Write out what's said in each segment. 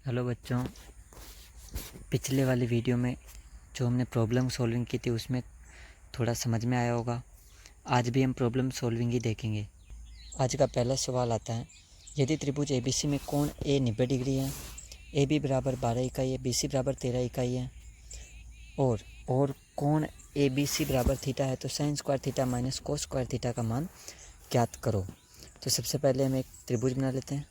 Hello बच्चों, पिछले वाली वीडियो में जो हमने प्रॉब्लम सॉल्विंग की थी उसमें थोड़ा समझ में आया होगा। आज भी हम प्रॉब्लम सॉल्विंग ही देखेंगे। आज का पहला सवाल आता है, यदि त्रिभुज ABC में कोण A 90 डिग्री है, AB बराबर 12 इकाई है, BC बराबर 13 इकाई है और कोण ABC बराबर थीटा है, तो sign square theta minus cos square theta का मान ज्ञात करो। तो सबसे पहले हम एक त्रिभुज बना लेते हैं।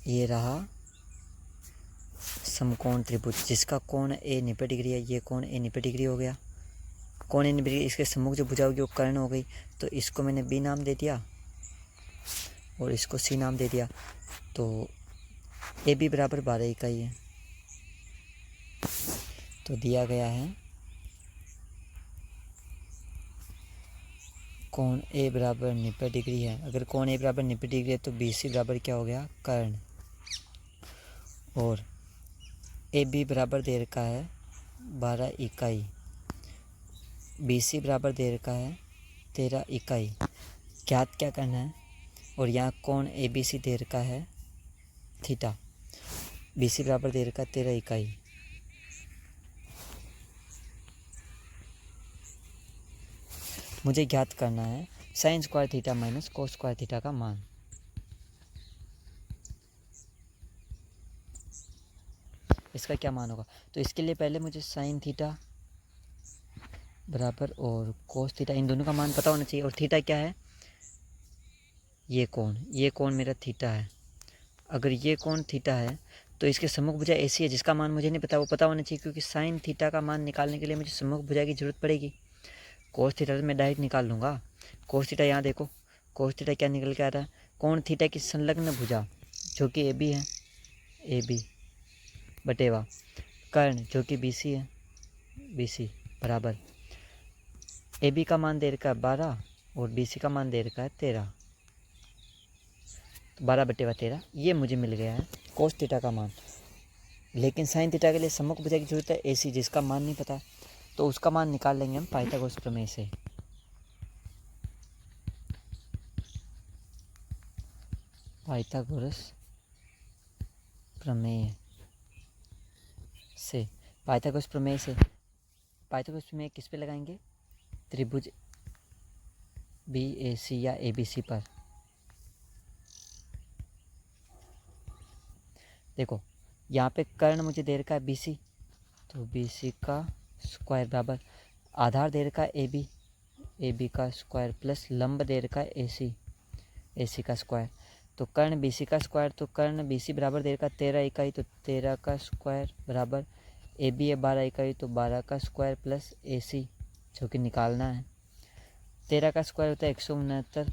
ये रहा समकोण त्रिभुज जिसका कोण A 90 डिग्री है। ये कोण A 90 डिग्री हो गया। कोण A 90 डिग्री, इसके सम्मुख जो भुजा होगी वो कर्ण हो गई, तो इसको मैंने B नाम दे दिया और इसको C नाम दे दिया। तो AB बराबर 12 इकाई है, तो दिया गया है कोण A बराबर 90 डिग्री है। अगर कोण A बराबर 90 डिग्री है तो BC बराबर क्या हो गया, कर्ण। और AB बराबर दे रखा है 12 इकाई, BC बराबर दे रखा है 13 इकाई। ज्ञात क्या करना है, और यहाँ कोण ABC दे रखा है थीटा, BC बराबर दे रखा है 13 इकाई। मुझे ज्ञात करना है sign square theta minus cos square theta का मान। इसका क्या मान होगा, तो इसके लिए पहले मुझे साइन थीटा बराबर और कोस थीटा, इन दोनों का मान पता होना चाहिए। और थीटा क्या है, ये कोण मेरा थीटा है। अगर ये कोण थीटा है तो इसके सम्मुख भुजा AC है, जिसका मान मुझे नहीं पता, वो पता होना चाहिए, क्योंकि साइन थीटा का मान निकालने के लिए मुझे सम्मुख भुजा की जरूरत पड़ेगी। कोस थीटा तो मैं डायरेक्ट निकाल लूँगा। कोस थीटा यहाँ देखो, कोस थीटा क्या निकल के आ रहा है, कोण थीटा की संलग्न भुजा जो कि AB है, AB बटेवा कर्ण जो कि BC है, BC बराबर AB का मान दे रखा है 12 और BC का मान दे रखा है 13, 12/13 ये मुझे मिल गया है कोस थीटा का मान। लेकिन साइन थीटा के लिए सम्मुख भुजा की जरूरत है AC, जिसका मान नहीं पता, तो उसका मान निकाल लेंगे हम पाइथागोरस प्रमेय से। पाइथागोरस प्रमेय से पाइथागोरस प्रमेय किस पे लगाएंगे, त्रिभुज BAC या ABC पर। देखो यहाँ पे कर्ण मुझे दे रखा है BC, तो BC का स्क्वायर बराबर आधार दे रखा है AB का स्क्वायर प्लस लंब दे रखा है AC का स्क्वायर। तो कर्ण BC का स्क्वायर, तो कर्ण BC बराबर दे रखा है 13 इकाई, तो 13 का स्क्वायर बराबर AB है 12 इकाई, तो 12 का स्क्वायर प्लस AC जो कि निकालना है। 13 का स्क्वायर होता है 169,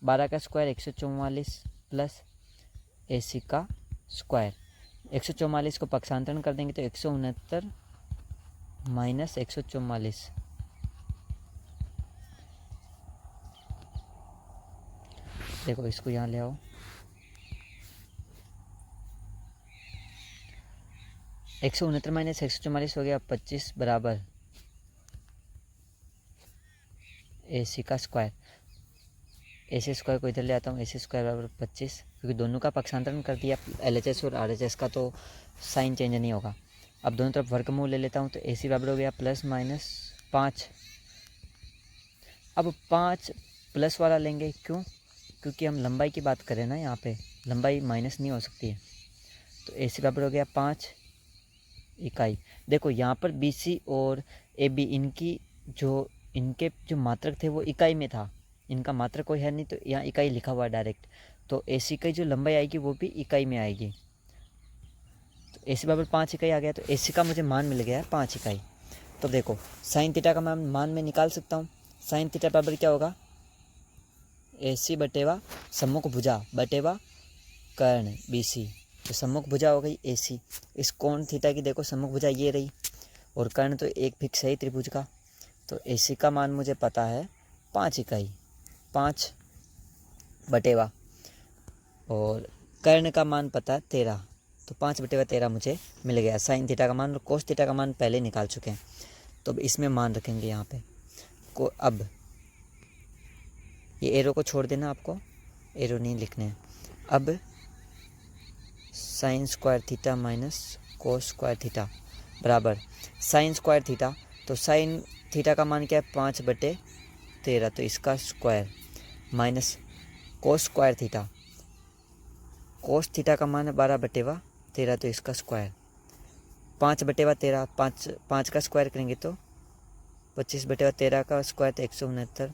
12 का स्क्वायर 144 प्लस AC का स्क्वायर। 144 को पक्षांतरण कर देंगे तो 169 माइनस 144, देखो इसको यहाँ ले आओ, 169 माइनस 144 हो गया 25 बराबर AC का स्क्वायर। AC स्क्वायर को इधर ले आता हूँ, AC स्क्वायर बराबर 25, क्योंकि दोनों का पक्षांतरण कर दिया LHS और RHS का, तो साइन चेंज नहीं होगा। अब दोनों तरफ वर्गमूल ले लेता हूँ, तो AC बराबर हो गया प्लस माइनस 5। अब 5 प्लस वाला लेंगे, क्यों, क्योंकि हम लंबाई की बात करें ना, यहाँ पे लंबाई माइनस नहीं हो सकती है। तो AC बराबर हो गया 5 इकाई। देखो यहाँ पर BC और AB इनके जो मात्रक थे वो इकाई में था, इनका मात्रक कोई है नहीं, तो यहाँ इकाई लिखा हुआ है डायरेक्ट। तो AC की जो लंबाई आएगी वो भी इकाई में आएगी। तो AC बराबर 5 इकाई आ गया, तो AC का मुझे मान मिल गया है 5 इकाई। तो देखो साइन थीटा का मान मैं निकाल सकता हूँ। साइन थीटा बराबर क्या होगा, AC बटेवा सम्मुख भुजा बटेवा कर्ण BC, तो सम्मुख भुजा हो गई AC। इस कोण थीटा की देखो सम्मुख भुजा ये रही, और कर्ण तो एक फिक्स है ही त्रिभुज का। तो AC का मान मुझे पता है 5 इकाई, 5 बटेवा, और कर्ण का मान पता है 13, तो 5/13 मुझे मिल गया। साइन थीटा का मान और कोस थीटा का मान पहले निकाल चुके हैं, तो अब इसमें मान रखेंगे यहाँ पे को। अब ये एरो को छोड़ देना, आपको एरो नहीं लिखने हैं। अब sign square theta minus cos square theta बराबर साइन स्क्वायर थीटा, तो साइन थीटा का मान क्या है 5/13, तो इसका square minus cos square theta, cos theta का मान है 12/13, तो इसका स्क्वायर 5/13, 5 का स्क्वायर करेंगे तो 25/13 का स्क्वायर तो 169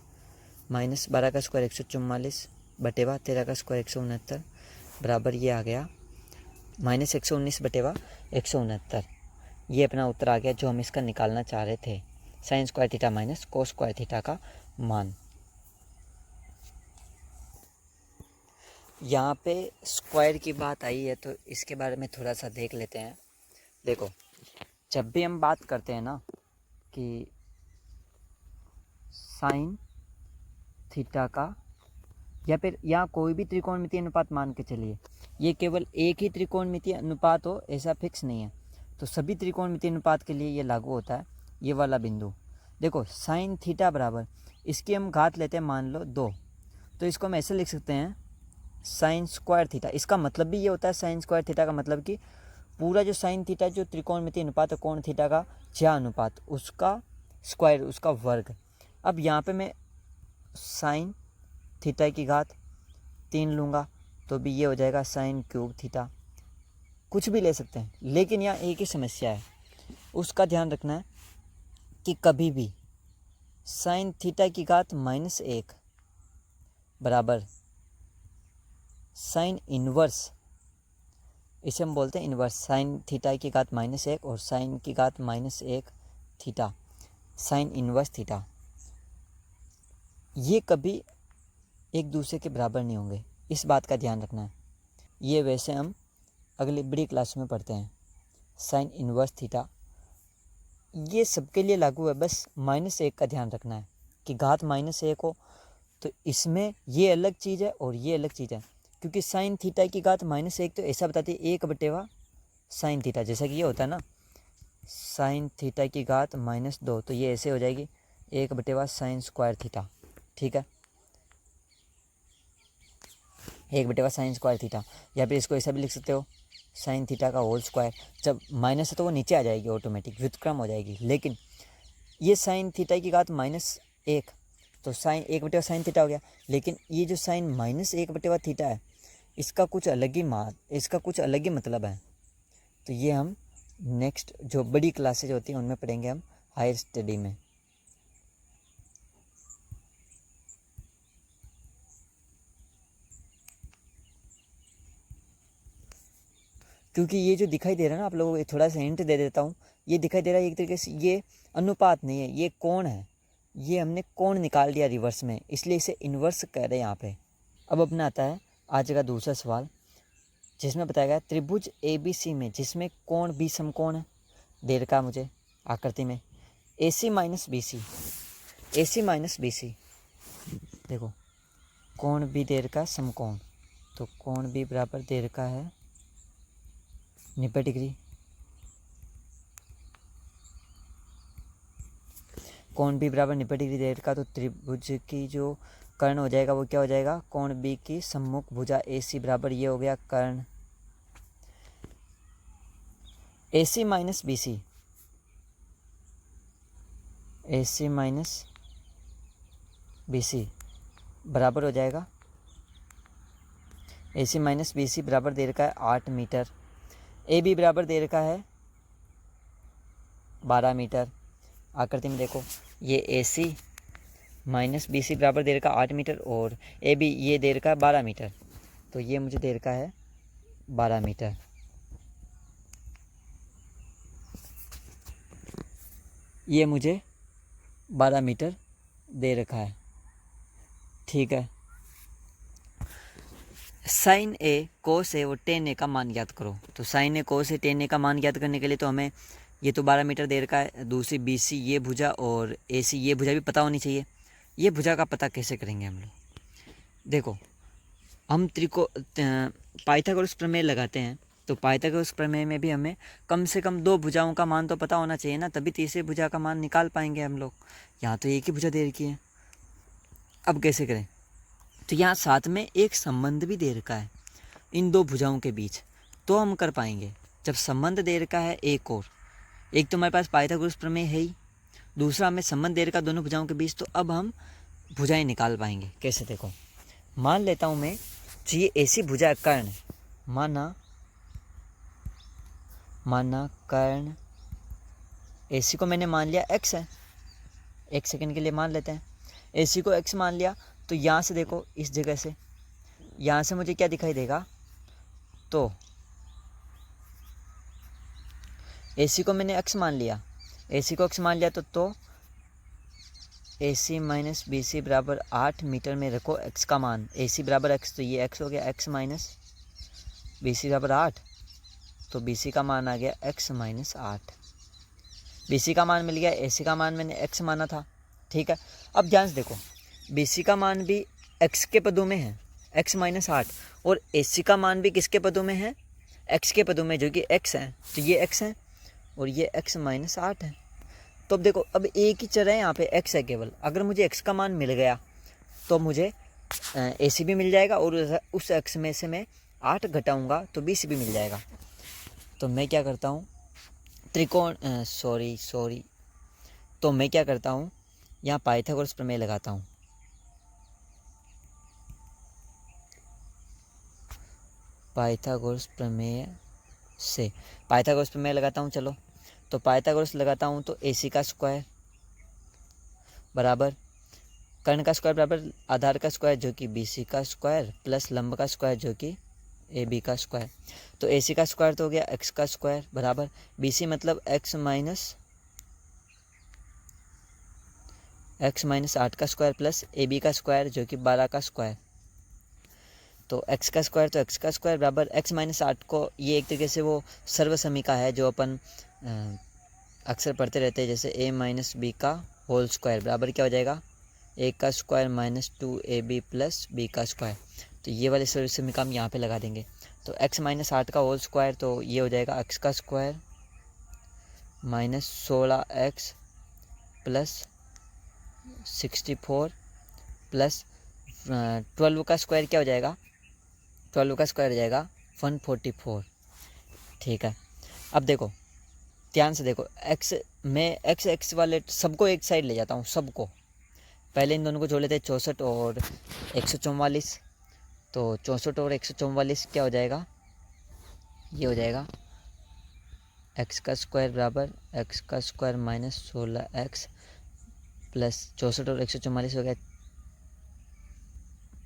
माइनस 12 का स्क्वायर 144/13 का स्क्वायर 169 बराबर ये आ गया माइनस 119/169। ये अपना उत्तर आ गया जो हम इसका निकालना चाह रहे थे, sign square theta minus cos square theta का मान। यहाँ पे स्क्वायर की बात आई है तो इसके बारे में थोड़ा सा देख लेते हैं। देखो, जब भी हम बात करते हैं ना कि साइन थीटा का या फिर यहाँ कोई भी त्रिकोणमितीय अनुपात मान के चलिए, ये केवल एक ही त्रिकोणमितीय अनुपात हो ऐसा फिक्स नहीं है, तो सभी त्रिकोणमितीय अनुपात के लिए ये लागू होता है ये वाला बिंदु। देखो साइन थीटा बराबर इसकी हम घात लेते हैं मान लो 2, तो इसको हम ऐसे लिख सकते हैं साइन स्क्वायर थीटा। इसका मतलब भी ये होता है साइन स्क्वायर थीटा का मतलब कि पूरा जो साइन थीटा जो त्रिकोणमितीय अनुपात है कोण थीटा का ज्या अनुपात उसका स्क्वायर उसका वर्ग। अब यहाँ पे मैं साइन थीटा की घात 3 लूँगा तो भी ये हो जाएगा साइन क्यूब थीटा, कुछ भी ले सकते हैं, लेकिन यहाँ एक ही समस्या है, उसका ध्यान रखना है कि कभी भी साइन थीटा की घात -1 बराबर साइन इन्वर्स, इसे हम बोलते हैं इन्वर्स, साइन थीटा की घात -1 और साइन की घात -1 थीटा, साइन इन्वर्स थीटा, ये कभी एक दूसरे के बराबर नहीं होंगे, इस बात का ध्यान रखना है। ये वैसे हम अगली बड़ी क्लास में पढ़ते हैं। साइन इन्वर्स थीटा ये सबके लिए लागू है, बस -1 का ध्यान रखना है कि घात -1 हो, तो इसमें ये अलग चीज़ है और ये अलग चीज़ है, क्योंकि साइन थीटा की घात -1 तो ऐसा बताती है 1/, साइन थीटा, जैसा कि ये होता है ना साइन थीटा की घात -2, तो ये ऐसे हो जाएगी 1/, साइन स्क्वायर थीटा, ठीक है, 1/, साइन स्क्वायर थीटा। या फिर इसको ऐसा भी लिख सकते हो साइन थीटा का होल स्क्वायर, जब माइनस है तो वो नीचे आ जाएगी ऑटोमेटिक, व्युत्क्रम हो जाएगी, लेकिन ये साइन थीटा की घात -1 तो साइन 1/, साइन थीटा हो गया, लेकिन ये जो साइन -1/, थीटा है इसका कुछ अलग ही मतलब है। तो ये हम नेक्स्ट जो बड़ी क्लासेज होती हैं उनमें पढ़ेंगे हम हायर स्टडी में। क्योंकि ये जो दिखाई दे रहा है ना आप लोगों को, थोड़ा सा हिंट दे देता हूँ, ये दिखाई दे रहा है एक तरीके से ये अनुपात नहीं है, ये कोण है, ये हमने कोण निकाल दिया रिवर्स में, इसलिए इसे इन्वर्स कह रहे हैं यहाँ पे। अब अपना आता है आज का दूसरा सवाल, जिसमें बताया गया त्रिभुज ABC में जिसमें कोण B समकोण है, दे रखा मुझे आकृति में AC माइनस BC, देखो कोण B दे रखा समकोण, तो कोण B बराबर दे रखा है 90 डिग्री, कोण B बराबर 90 डिग्री दे रखा, तो त्रिभुज की जो कर्ण हो जाएगा वो क्या हो जाएगा, कोण B की सम्मुख भुजा AC बराबर ये हो गया कर्ण AC माइनस BC बराबर हो जाएगा, AC माइनस BC बराबर दे रखा है 8 मीटर, AB बराबर दे रखा है 12 मीटर। आकृति में देखो ये AC माइनस BC बराबर दे रखा 8 मीटर और AB ये दे रखा है 12 मीटर, तो ये मुझे दे रखा है 12 मीटर। ये मुझे 12 मीटर दे रखा है, ठीक है। साइन ए कोस ए और टेन ए का मान ज्ञात करो, तो साइन ए कोस ए टेन ए का मान ज्ञात करने के लिए तो हमें ये तो 12 मीटर दे रखा है, दूसरी BC ये भुजा और AC ये भुजा भी पता होनी चाहिए। ये भुजा का पता कैसे करेंगे हम लोग, देखो हम पाइथागोरस प्रमेय लगाते हैं, तो पाइथागोरस प्रमेय में भी हमें कम से कम 2 भुजाओं का मान तो पता होना चाहिए ना, तभी तीसरे भुजा का मान निकाल पाएंगे हम लोग। यहाँ तो एक ही भुजा दे रखी है, अब कैसे करें, तो यहाँ साथ में एक संबंध भी दे रखा है इन 2 भुजाओं के बीच, तो हम कर पाएंगे जब संबंध दे रखा है एक और। एक तो हमारे पास पाइथागोरस प्रमेय है ही, दूसरा हमें संबंध दे रखा दोनों भुजाओं के बीच, तो अब हम भुजाएं निकाल पाएंगे। कैसे देखो, मान लेता हूँ मैं ये ऐसी भुजा कर्ण, माना कर्ण एसी को मैंने मान लिया x है, एक सेकंड के लिए मान लेते हैं, एसी को x मान लिया। तो यहाँ से देखो, इस जगह से यहाँ से मुझे क्या दिखाई देगा, तो एसी को मैंने x मान लिया, एसी को x मान लिया तो AC माइनस BC बराबर 8 मीटर में रखो x का मान। AC बराबर x, तो ये x हो गया, x माइनस BC बराबर 8, तो BC का मान आ गया x माइनस 8। BC का मान मिल गया, AC का मान मैंने x माना था। ठीक है, अब ध्यान से देखो, BC का मान भी x के पदों में है, x माइनस 8, और AC का मान भी किसके पदों में है, x के पदों में, जो कि x है। तो ये x है और ये x माइनस 8 है। तो अब देखो, अब एक ही चर है यहाँ पे, x है केवल। अगर मुझे x का मान मिल गया तो मुझे AC भी मिल जाएगा, और उस x में से मैं 8 घटाऊँगा तो BC भी मिल जाएगा। तो मैं क्या करता हूँ, तो मैं क्या करता हूँ, यहाँ पाइथागोरस प्रमेय लगाता हूँ। पाइथागोरस प्रमेय लगाता हूँ। चलो, तो पाइथागोरस लगाता हूँ, तो AC का स्क्वायर बराबर कर्ण का स्क्वायर बराबर आधार का स्क्वायर जो कि BC का स्क्वायर प्लस लंब का स्क्वायर जो कि AB का स्क्वायर। तो AC का स्क्वायर तो हो गया x का स्क्वायर बराबर BC मतलब x माइनस 8 का स्क्वायर प्लस AB का स्क्वायर जो कि 12 का स्क्वायर। तो x का स्क्वायर तो x का स्क्वायर बराबर x माइनस 8 को, ये एक तरीके से वो सर्वसमीका है जो अपन अक्सर पढ़ते रहते हैं, जैसे a माइनस बी का होल स्क्वायर बराबर क्या हो जाएगा, a का square minus 2AB plus b का स्क्वायर। तो ये वाले सर्वसमीका हम यहाँ पे लगा देंगे। तो x माइनस 8 का होल स्क्वायर, तो ये हो जाएगा x का square minus 16x plus 64 plus 12 का स्क्वायर क्या हो जाएगा, 12 का स्क्वायर हो जाएगा 144। ठीक है, अब देखो ध्यान से देखो, मैं x वाले सबको एक साइड ले जाता हूँ, सबको। पहले इन दोनों को जोड़ लेते हैं, 64 और 144। तो 64 और 144 क्या हो जाएगा, ये हो जाएगा x का स्क्वायर बराबर x का स्क्वायर माइनस 16x प्लस 64 और 144 हो गया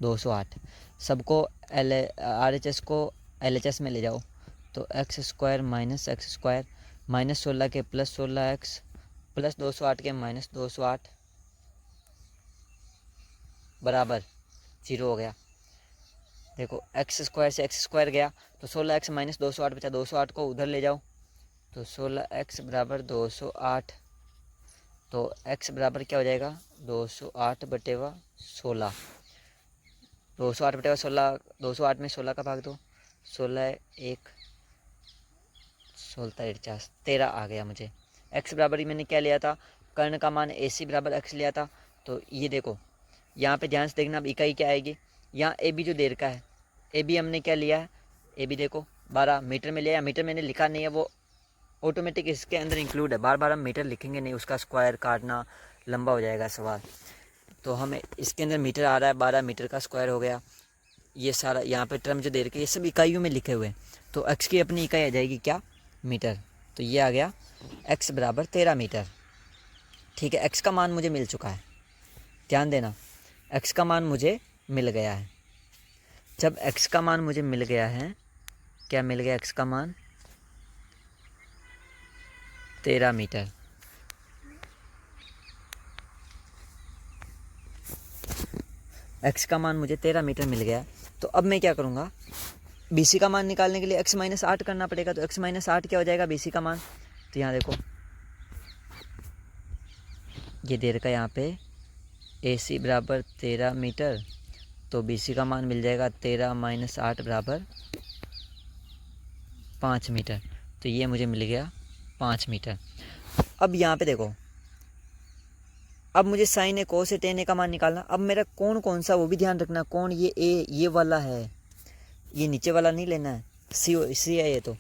208। सबको RHS को LHS में ले जाओ, तो x स्क्वायर माइनस 16 के प्लस 16x प्लस 208 के माइनस 208 बराबर 0 हो गया। देखो x स्क्वायर से x स्क्वायर गया, तो 16x माइनस 208 बचा, 208 को उधर ले जाओ, तो 16x बराबर 208। तो x बराबर क्या हो जाएगा, 208 बटेवा 16, 208 बटेवा 16, 208 में 16 का भाग दो, 16 1 16 50 13 आ गया मुझे। x बराबर ही मैंने क्या लिया था, कर्ण का मान AC बराबर x लिया था। तो ये देखो यहाँ पे ध्यान से देखना, अब इकाई क्या आएगी, यहाँ AB जो देर का है, AB हमने क्या लिया है, AB देखो 12 मीटर में लिया, मीटर मैंने लिखा नहीं है, वो ऑटोमेटिक इसके अंदर इंक्लूड है, बार बार हम मीटर लिखेंगे नहीं, उसका स्क्वायर काटना लंबा हो जाएगा सवाल। तो हमें इसके अंदर मीटर आ रहा है, 12 मीटर का स्क्वायर हो गया। ये सारा यहाँ पे टर्म जो दे रखे ये सब इकाइयों में लिखे हुए हैं, तो x की अपनी इकाई आ जाएगी क्या, मीटर। तो ये आ गया x बराबर 13 मीटर। ठीक है, x का मान मुझे मिल चुका है, ध्यान देना, x का मान मुझे मिल गया है। जब x का मान मुझे मिल गया है, क्या मिल गया, x का मान 13 मीटर। x का मान मुझे 13 मीटर मिल गया। तो अब मैं क्या करूँगा, BC का मान निकालने के लिए x माइनस 8 करना पड़ेगा। तो x माइनस 8 क्या हो जाएगा BC का मान, तो यहाँ देखो ये दे रखा है यहाँ पे AC बराबर 13 मीटर, तो BC का मान मिल जाएगा 13 माइनस 8 बराबर 5 मीटर। तो ये मुझे मिल गया 5 मीटर। अब यहाँ पे देखो, अब मुझे साइन ए कोस ए टेन ए का मान निकालना। अब मेरा कौन कौन सा, वो भी ध्यान रखना, कौन ये ए ये वाला है, ये नीचे वाला नहीं लेना है, सी है ये तो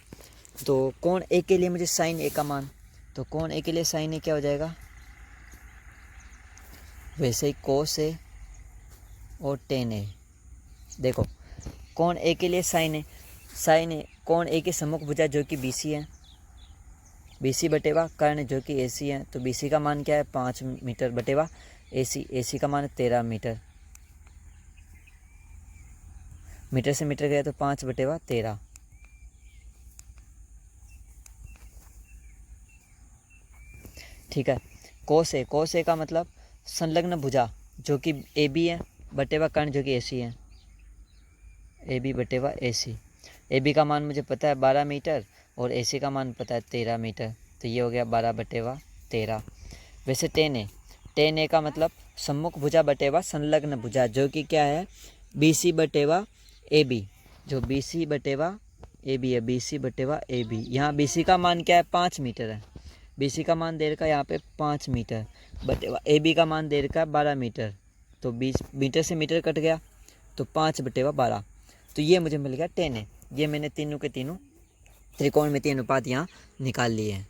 कोण ए के लिए मुझे साइन ए का मान, तो कोण ए के लिए साइन ए क्या हो जाएगा, वैसे ही कोस ए और टेन ए। देखो कोण ए के लिए साइन ए कोण ए के सम्मुख भुजा जो कि बी सी है, बी सी बटेवा कर्ण जो कि ए सी है, तो बी सी का मान क्या है 5 मीटर बटेवा ए सी का मान 13 मीटर, मीटर से मीटर गया तो 5 बटेवा 13। ठीक है, कोस ए का मतलब संलग्न भुजा जो कि ए बी है बटेवा कर्ण जो कि ए सी है, A B बटेवा A C. A B का मान मुझे पता है 12 मीटर और ए सी का मान पता है 13 मीटर, तो ये हो गया 12 बटेवा 13। वैसे टेन ए का मतलब सम्मुख भुजा बटेवा संलग्न भुजा जो कि क्या है बी सी बटेवा ए बी, जो बी सी बटेवा ए बी है, बी सी बटेवा ए बी। यहाँ बी सी का मान क्या है 5 मीटर है, बी सी का मान दे रखा है यहाँ पे 5 मीटर बटेवा ए बी का मान दे रखा है 12 मीटर, तो 20 मीटर से मीटर कट गया तो 5 बटेवा 12, तो ये मुझे मिल गया टेन ए। ये मैंने तीनों के तीनों त्रिकोण में 3 अनुपात यहाँ निकाल लिए हैं।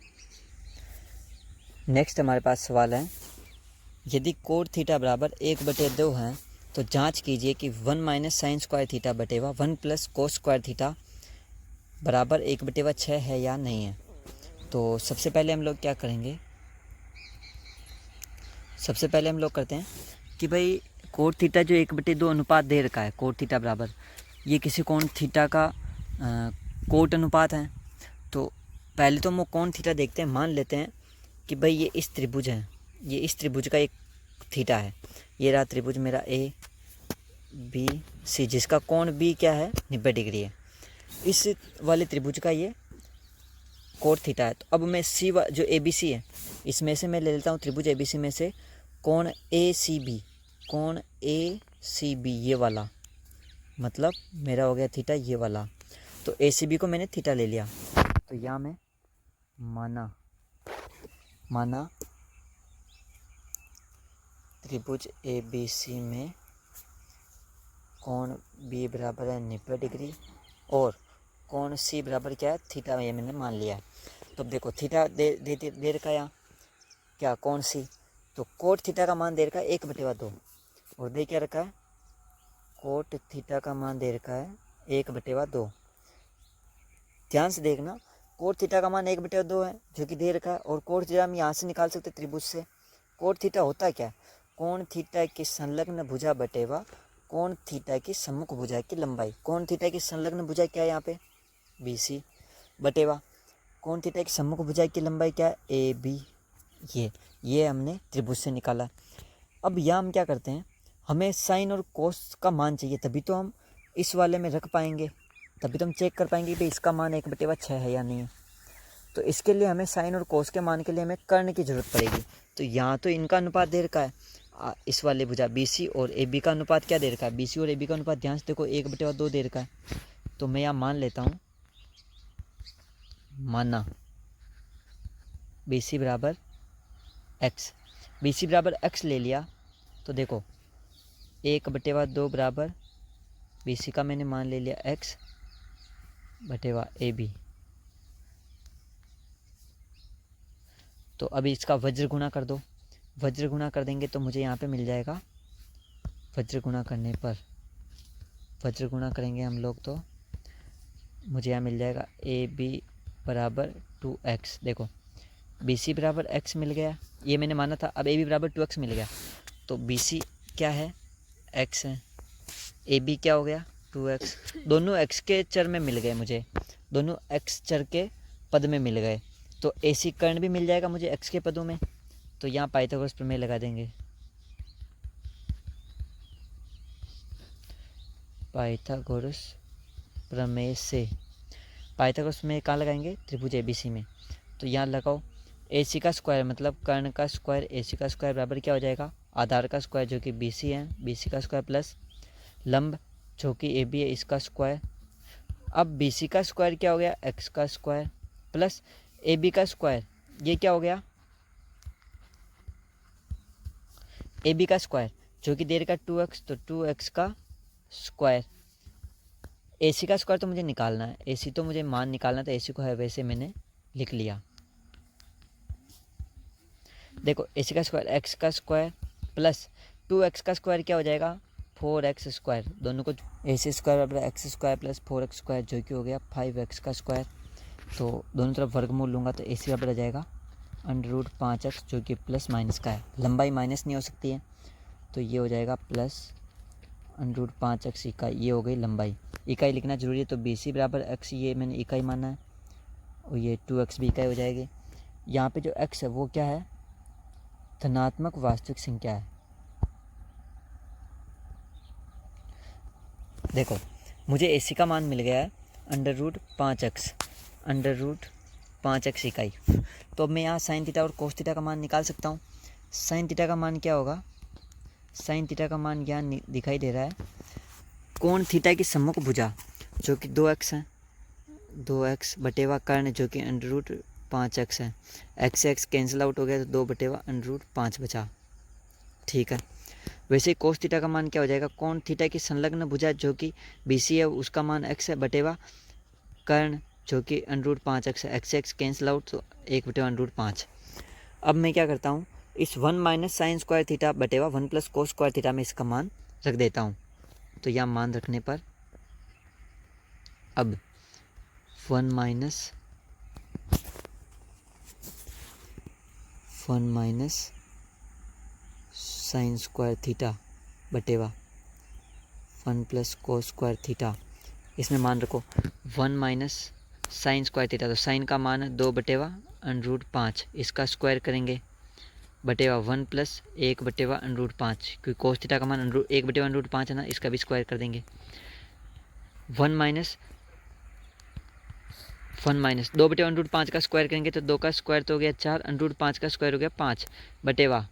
नेक्स्ट हमारे पास सवाल है, यदि कोण थीटा बराबर 1/2 है तो जांच कीजिए कि 1 माइनस साइन स्क्वायर थीटा बटेवा 1 प्लस कोस स्क्वायर थीटा बराबर 1/6 है या नहीं है। तो सबसे पहले हम लोग क्या करेंगे, सबसे पहले हम लोग करते हैं कि भाई कोण थीटा जो 1/2 अनुपात दे रखा है, कोण थीटा बराबर ये किसी कोण थीटा का कोट अनुपात है। तो पहले तो हम कोण थीटा देखते हैं, मान लेते हैं कि भाई ये इस त्रिभुज है, ये इस त्रिभुज का एक थीटा है, ये रहा त्रिभुज मेरा ए बी सी जिसका कोण बी क्या है 90 डिग्री है, इस वाले त्रिभुज का ये कोण थीटा है। तो अब मैं सी जो ए बी सी है इसमें से मैं ले लेता हूँ त्रिभुज ए बी सी में से कोण ए सी बी, कोण ए सी बी ये वाला, मतलब मेरा हो गया थीटा ये वाला, तो ए सी बी को मैंने थीटा ले लिया। तो यहाँ मैं माना त्रिभुज ए बी सी में कोण बी बराबर है 90 डिग्री और कोण सी बराबर क्या है थीटा, ये मैंने मान लिया है। तो अब देखो थीटा दे रखा है यहाँ क्या कोण सी, तो कोट थीटा का मान दे रखा है 1/2 और दे क्या रखा है कोट थीटा का मान दे रखा है 1/2। ध्यान से देखना कोट थीटा का मान 1/2 है जो कि दे रखा है, और कोट थीटा हम यहाँ से निकाल सकते हैं त्रिभुज से। कोट थीटा होता है क्या, कोण थीटा की संलग्न भुजा बटेवा कोण थीटा की सम्मुख भुजा की लंबाई। कोण थीटा की संलग्न भुजा क्या है यहाँ पे बी सी बटेवा कोण थीटा की सम्मुख भुजा की लंबाई क्या है ए बी, ये हमने त्रिभुज से निकाला। अब यहाँ हम क्या करते हैं, हमें साइन और कोस का मान चाहिए, तभी तो हम इस वाले में रख पाएंगे, तभी तो हम चेक कर पाएंगे कि इसका मान 1/6 है या नहीं है। तो इसके लिए हमें साइन और कोस के मान के लिए हमें कर्ण की जरूरत पड़ेगी। तो यहाँ तो इनका अनुपात दे रखा है, इस वाले भुजा बी सी और ए बी का अनुपात क्या दे रखा है, बी सी और ए बी का अनुपात ध्यान से देखो 1/2 दे रखा है। तो मैं यहाँ मान लेता हूँ, माना बी सी बराबर एक्स, बी सी बराबर एक्स ले लिया तो देखो 1/2 बराबर बी सी का मैंने मान ले लिया एक्स बटेवा ए बी। तो अभी इसका वज्र गुणा कर दो, वज्र गुणा कर देंगे तो मुझे यहाँ पे मिल जाएगा, वज्र गुणा करने पर वज्र गुणा करेंगे हम लोग तो मुझे यहाँ मिल जाएगा ए बी बराबर 2x। देखो बी सी बराबर x मिल गया, ये मैंने माना था। अब ए बी बराबर 2x मिल गया, तो बी सी क्या है x है, ए बी क्या हो गया 2x, दोनों x के चर में मिल गए मुझे, दोनों x चर के पद में मिल गए। तो ए सी कर्ण भी मिल जाएगा मुझे x के पदों में, तो यहाँ पाइथागोरस प्रमेय लगा देंगे। पाइथागोरस प्रमेय से पाइथागोरस प्रमेय कहाँ लगाएंगे त्रिभुज ए बी सी में, तो यहाँ लगाओ ए सी का स्क्वायर मतलब कर्ण का स्क्वायर ए सी का स्क्वायर बराबर क्या हो जाएगा आधार का स्क्वायर जो कि बी सी है, बी सी का स्क्वायर प्लस लंब जो कि ए बी है इसका स्क्वायर। अब बी सी का स्क्वायर क्या हो गया एक्स का स्क्वायर प्लस ए बी का स्क्वायर, ये क्या हो गया ए बी का स्क्वायर जो कि दे रखा 2x, तो 2x का स्क्वायर ए सी का स्क्वायर तो मुझे निकालना है, ए सी तो मुझे मान निकालना, तो ए सी को है वैसे मैंने लिख लिया। देखो ए सी का स्क्वायर एक्स का स्क्वायर प्लस 2x का स्क्वायर क्या हो जाएगा 4x स्क्वायर, दोनों को ए सी स्क्वायर बराबर x square plus 4x square जो कि हो गया 5x का स्क्वायर। तो दोनों तरफ वर्गमूल लूँगा तो ए सी बराबर आ जाएगा √5x जो कि प्लस माइनस का है, लंबाई माइनस नहीं हो सकती है, तो ये हो जाएगा प्लस √5x इकाई, ये हो गई लंबाई। इकाई लिखना जरूरी है, तो BC बराबर x ये मैंने इकाई माना है और ये 2x भी इकाई हो जाएगी। यहाँ पे जो x है वो क्या है, धनात्मक वास्तविक संख्या है। देखो मुझे AC का मान मिल गया है √5x इकाई। तो अब मैं यहाँ साइन थीटा और कोस थीटा का मान निकाल सकता हूँ। साइन थीटा का मान क्या होगा, साइन थीटा का मान यहाँ दिखाई दे रहा है, कोण थीटा की सम्मुख भुजा जो कि 2x है, 2x बटेवा कर्ण जो कि √5x है, x से x कैंसिल आउट हो गया तो 2 बटेवा √5 बचा। ठीक है, वैसे ही कोस थीटा का मान क्या हो जाएगा, कोण थीटा की संलग्न भुजा जो कि BC है उसका मान x है बटेवा कर्ण जो कि √5x है, x से x कैंसिल आउट तो 1 बटेवा √5। अब मैं क्या करता हूँ, इस 1 माइनस साइन स्क्वायर थीटा बटेवा 1 प्लस कोस स्क्वायर थीटा में इसका मान रख देता हूँ। तो यह मान रखने पर अब 1 माइनस साइन स्क्वायर थीटा बटेवा 1 प्लस कोस स्क्वायर थीटा, इसमें मान रखो 1 माइनस साइन स्क्वायर थीटा, तो साइन का मान है 2 बटेवा √5, इसका स्क्वायर करेंगे बटेवा 1 प्लस 1 बटेवा √5, क्योंकि कोस थीटा का मान 1 बटेवा √5 है ना, इसका भी स्क्वायर कर देंगे। 1 माइनस 2 बटेवा √5 का स्क्वायर करेंगे तो 2 का स्क्वायर तो हो गया 4, √5 का स्क्वायर हो गया 5 बटेवा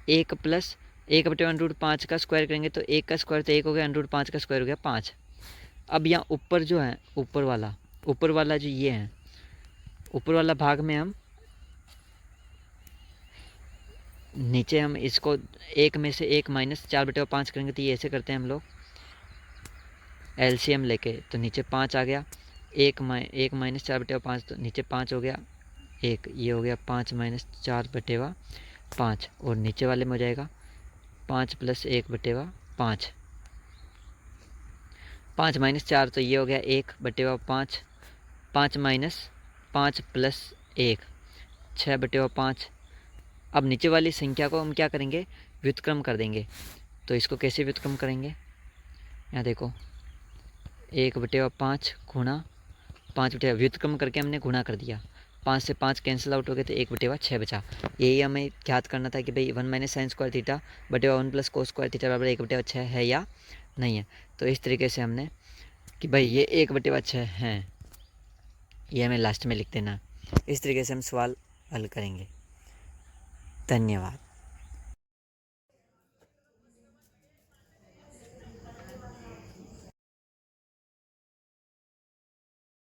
1 प्लस 1 बटेवा √5 का स्क्वायर करेंगे तो 1 का स्क्वायर तो 1 हो गया, √5 का स्क्वायर हो गया 5। अब यहाँ ऊपर जो है ऊपर वाला जो ये है, ऊपर वाला भाग में हम नीचे हम इसको 1 में से 1 माइनस 4/5 करेंगे, तो ये ऐसे करते हैं हम लोग LCM लेके, तो नीचे 5 आ गया, 1 माइनस 4/5 तो नीचे 5 हो गया 1, ये हो गया 5 माइनस 4/5 और नीचे वाले में हो जाएगा 5 प्लस 1/5, 5 माइनस 4 तो ये हो गया 1/5, 5 माइनस 5 प्लस 1 6/5। अब नीचे वाली संख्या को हम क्या करेंगे, व्युत्क्रम कर देंगे। तो इसको कैसे व्युत्क्रम करेंगे, यहाँ देखो 1/5 गुणा 5/, व्युत्क्रम करके हमने गुणा कर दिया, 5 से 5 कैंसिल आउट हो गए तो 1/6 बचा। यही हमें ज्ञात करना था कि भाई 1 माइनस साइन स्क्वायर थीटा बटेवा 1 प्लस कोस स्क्वायर थीटा बराबर 1/6 है या नहीं है। तो इस तरीके से हमने कि भाई ये 1/6 है, ये हमें लास्ट में लिख देना। इस तरीके से हम सवाल हल करेंगे। धन्यवाद।